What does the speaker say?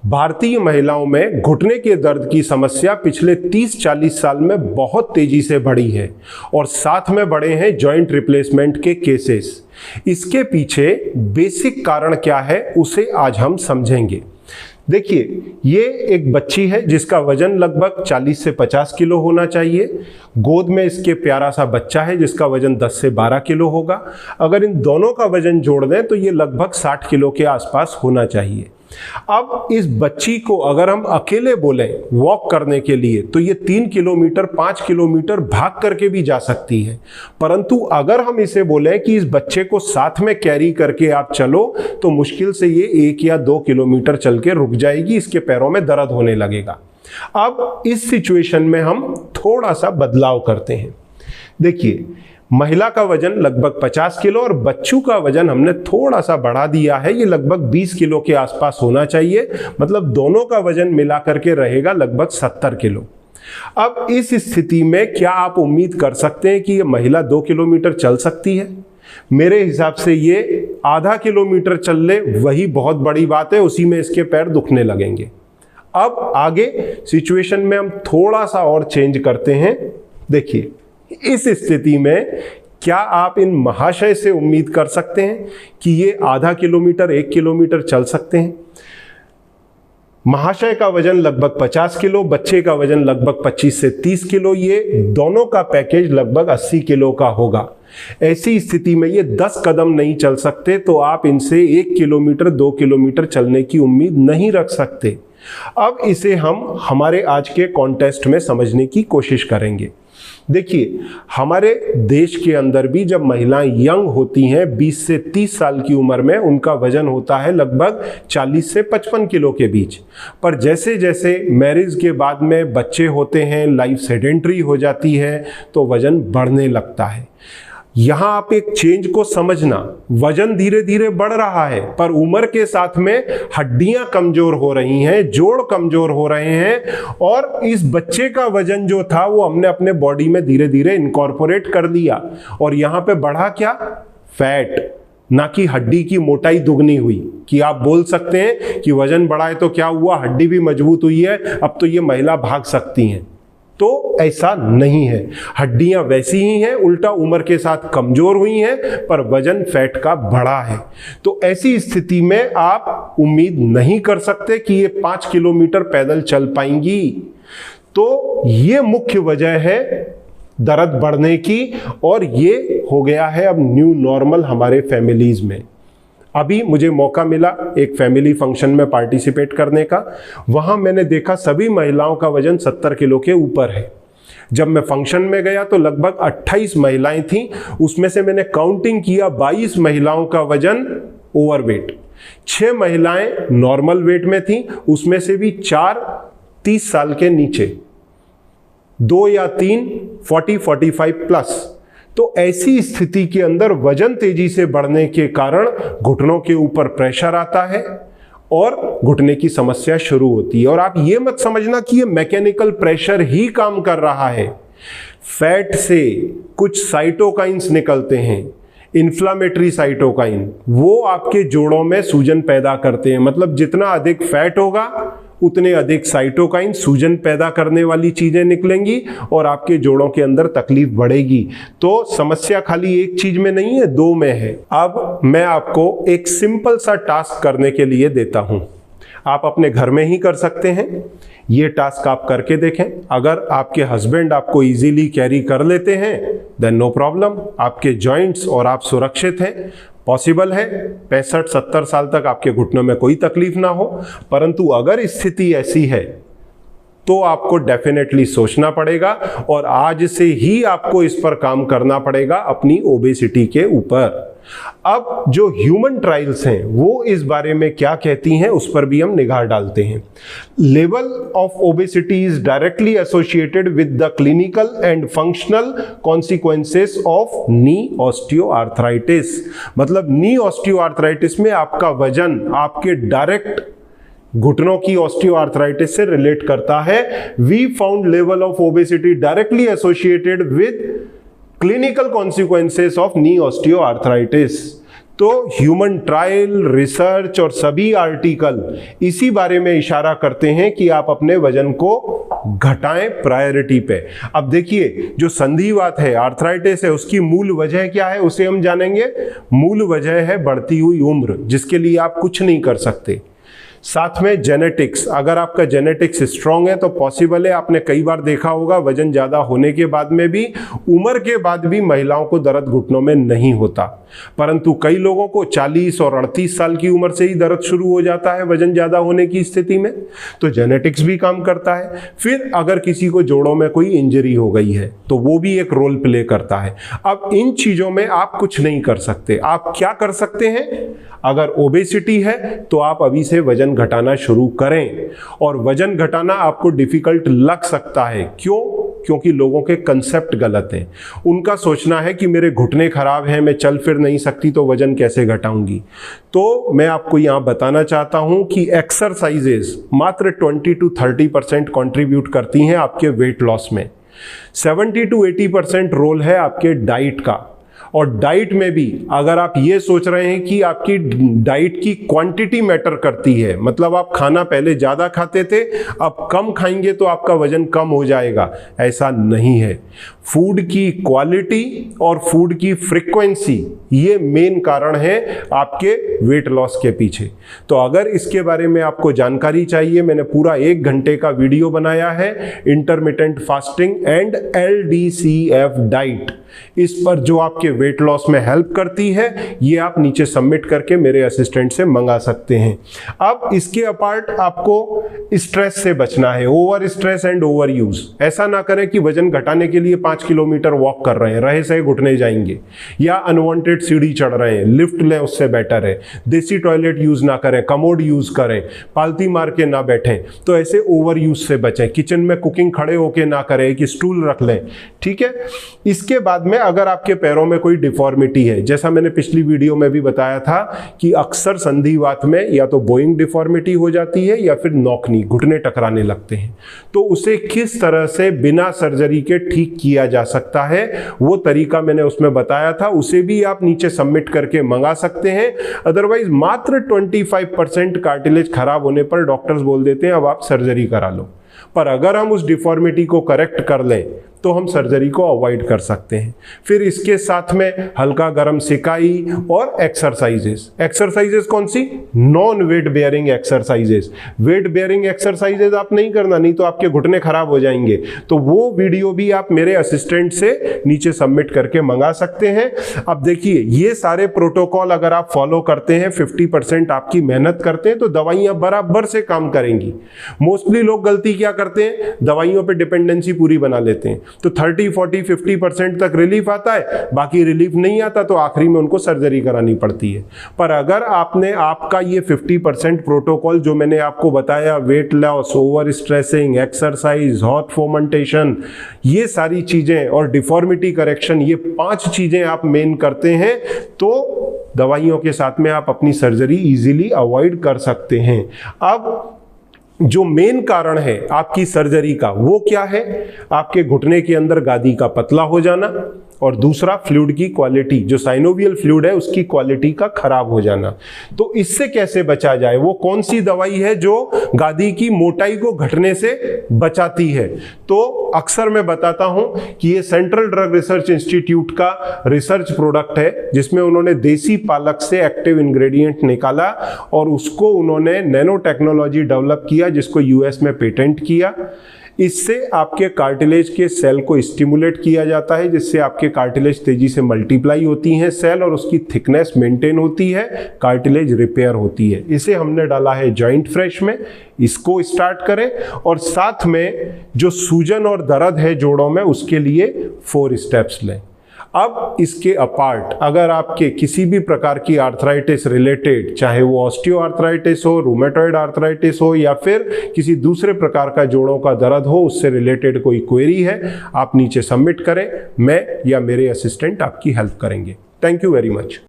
भारतीय महिलाओं में घुटने के दर्द की समस्या पिछले 30-40 साल में बहुत तेजी से बढ़ी है और साथ में बढ़े हैं जॉइंट रिप्लेसमेंट के केसेस। इसके पीछे बेसिक कारण क्या है उसे आज हम समझेंगे। देखिए, ये एक बच्ची है जिसका वजन लगभग 40 से 50 किलो होना चाहिए। गोद में इसके प्यारा सा बच्चा है जिसका वजन 10 से 12 किलो होगा। अगर इन दोनों का वजन जोड़ दें तो ये लगभग 60 किलो के आसपास होना चाहिए। अब इस बच्ची को अगर हम अकेले बोलें वॉक करने के लिए तो ये 3 किलोमीटर 5 किलोमीटर भाग करके भी जा सकती है, परंतु अगर हम इसे बोलें कि इस बच्चे को साथ में कैरी करके आप चलो तो मुश्किल से ये 1 या 2 किलोमीटर चल के रुक जाएगी, इसके पैरों में दर्द होने लगेगा। अब इस सिचुएशन में हम थोड़ा सा बदलाव करते हैं। देखिए, महिला का वजन लगभग 50 किलो और बच्चों का वजन हमने थोड़ा सा बढ़ा दिया है, ये लगभग 20 किलो के आसपास होना चाहिए। मतलब दोनों का वजन मिला करके रहेगा लगभग 70 किलो। अब इस स्थिति में क्या आप उम्मीद कर सकते हैं कि ये महिला 2 किलोमीटर चल सकती है? मेरे हिसाब से ये आधा किलोमीटर चल ले वही बहुत बड़ी बात है, उसी में इसके पैर दुखने लगेंगे। अब आगे सिचुएशन में हम थोड़ा सा और चेंज करते हैं। देखिए, इस स्थिति में क्या आप इन महाशय से उम्मीद कर सकते हैं कि ये आधा किलोमीटर 1 किलोमीटर चल सकते हैं? महाशय का वजन लगभग 50 किलो, बच्चे का वजन लगभग 25 से 30 किलो, ये दोनों का पैकेज लगभग 80 किलो का होगा। ऐसी स्थिति में ये 10 कदम नहीं चल सकते तो आप इनसे 1 किलोमीटर 2 किलोमीटर चलने की उम्मीद नहीं रख सकते। अब इसे हम हमारे आज के कॉन्टेक्स्ट में समझने की कोशिश करेंगे। देखिए, हमारे देश के अंदर भी जब महिलाएं यंग होती हैं 20 से 30 साल की उम्र में, उनका वजन होता है लगभग 40 से 55 किलो के बीच। पर जैसे जैसे मैरिज के बाद में बच्चे होते हैं, लाइफ सेडेंट्री हो जाती है तो वजन बढ़ने लगता है। यहां आप एक चेंज को समझना, वजन धीरे धीरे बढ़ रहा है पर उम्र के साथ में हड्डियां कमजोर हो रही हैं, जोड़ कमजोर हो रहे हैं और इस बच्चे का वजन जो था वो हमने अपने बॉडी में धीरे धीरे इनकॉर्पोरेट कर दिया और यहां पे बढ़ा क्या? फैट, ना कि हड्डी की मोटाई दुगनी हुई। कि आप बोल सकते हैं कि वजन बढ़ा है तो क्या हुआ, हड्डी भी मजबूत हुई है, अब तो ये महिला भाग सकती हैं। तो ऐसा नहीं है, हड्डियां वैसी ही हैं, उल्टा उम्र के साथ कमजोर हुई हैं पर वजन फैट का बढ़ा है। तो ऐसी स्थिति में आप उम्मीद नहीं कर सकते कि ये 5 किलोमीटर पैदल चल पाएंगी। तो ये मुख्य वजह है दर्द बढ़ने की और ये हो गया है अब न्यू नॉर्मल हमारे फैमिलीज में। अभी मुझे मौका मिला एक फैमिली फंक्शन में पार्टिसिपेट करने का, वहां मैंने देखा सभी महिलाओं का वजन 70 किलो के ऊपर है। जब मैं फंक्शन में गया तो लगभग 28 महिलाएं थीं, उसमें से मैंने काउंटिंग किया 22 महिलाओं का वजन ओवरवेट, 6 महिलाएं नॉर्मल वेट में थीं, उसमें से भी 4 30 साल के नीचे, 2 या 3 40-45 प्लस। तो ऐसी स्थिति के अंदर वजन तेजी से बढ़ने के कारण घुटनों के ऊपर प्रेशर आता है और घुटने की समस्या शुरू होती है। और आप ये मत समझना कि ये मैकेनिकल प्रेशर ही काम कर रहा है। फैट से कुछ साइटोकाइंस निकलते हैं, इन्फ्लामेटरी साइटोकाइन, वो आपके जोड़ों में सूजन पैदा करते हैं। मतलब जितना अधिक फैट होगा उतने अधिक साइटोकाइन, सूजन पैदा करने वाली चीजें निकलेंगी और आपके जोड़ों के अंदर तकलीफ बढ़ेगी। तो समस्या खाली एक चीज में नहीं है, 2 में है। अब मैं आपको एक सिंपल सा टास्क करने के लिए देता हूं, आप अपने घर में ही कर सकते हैं। ये टास्क आप करके देखें। अगर आपके हस्बैंड आपको इजीली कैरी कर लेते हैं देन नो प्रॉब्लम, आपके जॉइंट्स और आप सुरक्षित हैं, पॉसिबल है 65-70 साल तक आपके घुटनों में कोई तकलीफ ना हो। परंतु अगर स्थिति ऐसी है तो आपको डेफिनेटली सोचना पड़ेगा और आज से ही आपको इस पर काम करना पड़ेगा अपनी ओबेसिटी के ऊपर। अब जो ह्यूमन ट्रायल्स हैं वो इस बारे में क्या कहती हैं उस पर भी हम निगाह डालते हैं। Level of obesity is directly associated with the clinical and functional consequences of knee osteoarthritis. मतलब नी ऑस्टियोआर्थराइटिस में आपका वजन आपके डायरेक्ट घुटनों की ऑस्टियोआर्थराइटिस से रिलेट करता है। We found level of obesity directly associated with clinical consequences of knee osteoarthritis. तो ह्यूमन ट्रायल, रिसर्च और सभी आर्टिकल इसी बारे में इशारा करते हैं कि आप अपने वजन को घटाएं प्रायोरिटी पे। अब देखिए, जो संधिवात है, आर्थराइटिस है, उसकी मूल वजह क्या है उसे हम जानेंगे। मूल वजह है बढ़ती हुई उम्र, जिसके लिए आप कुछ नहीं कर सकते। साथ में जेनेटिक्स, अगर आपका जेनेटिक्स स्ट्रांग है तो पॉसिबल है, आपने कई बार देखा होगा वजन ज्यादा होने के बाद में भी, उम्र के बाद भी महिलाओं को दर्द घुटनों में नहीं होता, परंतु कई लोगों को 40 और 38 साल की उम्र से ही दर्द शुरू हो जाता है वजन ज्यादा होने की स्थिति में। तो जेनेटिक्स भी काम करता है। फिर अगर किसी को जोड़ों में कोई इंजरी हो गई है तो वो भी एक रोल प्ले करता है। अब इन चीजों में आप कुछ नहीं कर सकते। आप क्या कर सकते हैं? अगर ओबेसिटी है तो आप अभी से वजन घटाना शुरू करें। और वजन घटाना आपको डिफिकल्ट लग सकता है, क्यों? क्योंकि लोगों के कंसेप्ट गलत हैं। उनका सोचना है कि मेरे घुटने खराब हैं, मैं चल फिर नहीं सकती, तो वजन कैसे घटाऊंगी। तो मैं आपको यहां बताना चाहता हूं कि एक्सरसाइजेस मात्र 20 to 30% कंट्रीब्यूट करती हैं आपके वेट लॉस में। 70 to 80% रोल है आपके डाइट का। और डाइट में भी अगर आप ये सोच रहे हैं कि आपकी डाइट की क्वांटिटी मैटर करती है, मतलब आप खाना पहले ज़्यादा खाते थे, अब कम खाएंगे तो आपका वजन कम हो जाएगा, ऐसा नहीं है। फूड की क्वालिटी और फूड की फ्रीक्वेंसी ये मेन कारण है आपके वेट लॉस के पीछे। तो अगर इसके बारे में आपको जानकारी चाहिए, मैंने पूरा 1 घंटे का वीडियो बनाया है, intermittent fasting and LDCF diet, इस पर जो आपके वेट लॉस में हेल्प करती है, ये आप नीचे सबमिट करके मेरे असिस्टेंट से मंगा सकते हैं। अब इसके अपार्ट आपको स्ट्रेस से बचना है, over stress and over use. ऐसा ना करें कि वजन घटाने के लिए 5 किलोमीटर वॉक कर रहे हैं, रहे सही घुटने जाएंगे, या अनवांटेड सीढ़ी चढ़ रहे हैं, लिफ्ट लें उससे बेटर है। देसी टॉयलेट यूज ना करें, कमोड यूज करें, पालती मार के ना बैठें। तो ऐसे ओवर यूज से बचें। किचन में कुकिंग खड़े होके ना करें, एक स्टूल रख लें, ठीक है। इसके बाद में अगर आपके पैरों में कोई डिफॉर्मिटी है, जैसा मैंने पिछली वीडियो में भी बताया था कि अक्सर संधिवात में या तो बोइंग डिफॉर्मिटी हो जाती है या फिर नौकनी, घुटने टकराने लगते हैं, तो उसे किस तरह से बिना सर्जरी के ठीक किया जा सकता है, वो तरीका मैंने उसमें बताया था। उसे भी आप नीचे सबमिट करके मंगा सकते हैं। अदरवाइज मात्र 25% कार्टिलेज खराब होने पर डॉक्टर्स बोल देते हैं अब आप सर्जरी करा लो। पर अगर हम उस डिफॉर्मिटी को करेक्ट कर लें तो हम सर्जरी को अवॉइड कर सकते हैं। फिर इसके साथ में हल्का गर्म सिकाई और एक्सरसाइजेस कौन सी? Non weight bearing exercises. Weight bearing exercises आप नहीं करना, नहीं तो आपके घुटने खराब हो जाएंगे। तो वो वीडियो भी आप मेरे असिस्टेंट से नीचे सबमिट करके मंगा सकते हैं। अब देखिए, ये सारे प्रोटोकॉल अगर आप फॉलो करते हैं, 50% आपकी मेहनत करते हैं, तो दवाइयां बराबर से काम करेंगी। मोस्टली लोग गलती क्या करते हैं? दवाइयों पर डिपेंडेंसी पूरी बना लेते हैं, तो 30, 40, 50% तक रिलीफ आता है, बाकी रिलीफ नहीं आता तो आखिरी में उनको सर्जरी करानी पड़ती है। पर अगर आपने आपका ये 50% प्रोटोकॉल जो मैंने आपको बताया, weight loss, over stressing, exercise, hot fermentation, ये सारी चीजें और डिफॉर्मिटी करेक्शन, ये 5 चीजें आप मेन करते हैं, तो दवाइयों के साथ में आप अपनी सर्जरी इजीली अवॉइड कर सकते हैं। अब जो मेन कारण है आपकी सर्जरी का, वो क्या है? आपके घुटने के अंदर गादी का पतला हो जाना, और दूसरा फ्लूइड की क्वालिटी, जो साइनोवियल फ्लूइड है उसकी क्वालिटी का खराब हो जाना। तो इससे कैसे बचा जाए? वो कौन सी दवाई है जो गादी की मोटाई को घटने से बचाती है? तो अक्सर मैं बताता हूं कि ये सेंट्रल ड्रग रिसर्च इंस्टीट्यूट का रिसर्च प्रोडक्ट है, जिसमें उन्होंने देसी पालक से एक्टिव इंग्रेडिएंट निकाला और उसको उन्होंने नैनो टेक्नोलॉजी डेवलप किया, जिसको यूएस में पेटेंट किया। इससे आपके कार्टिलेज के सेल को स्टिमुलेट किया जाता है, जिससे आपके कार्टिलेज तेजी से मल्टीप्लाई होती हैं सेल, और उसकी थिकनेस मेंटेन होती है, कार्टिलेज रिपेयर होती है। इसे हमने डाला है जॉइंट फ्रेश में, इसको स्टार्ट करें। और साथ में जो सूजन और दर्द है जोड़ों में, उसके लिए 4 स्टेप्स लें। अब इसके अपार्ट अगर आपके किसी भी प्रकार की आर्थराइटिस रिलेटेड, चाहे वो ऑस्टियो आर्थराइटिस हो, रूमेटॉइड आर्थराइटिस हो, या फिर किसी दूसरे प्रकार का जोड़ों का दर्द हो, उससे रिलेटेड कोई क्वेरी है, आप नीचे सबमिट करें, मैं या मेरे असिस्टेंट आपकी हेल्प करेंगे। Thank you very much.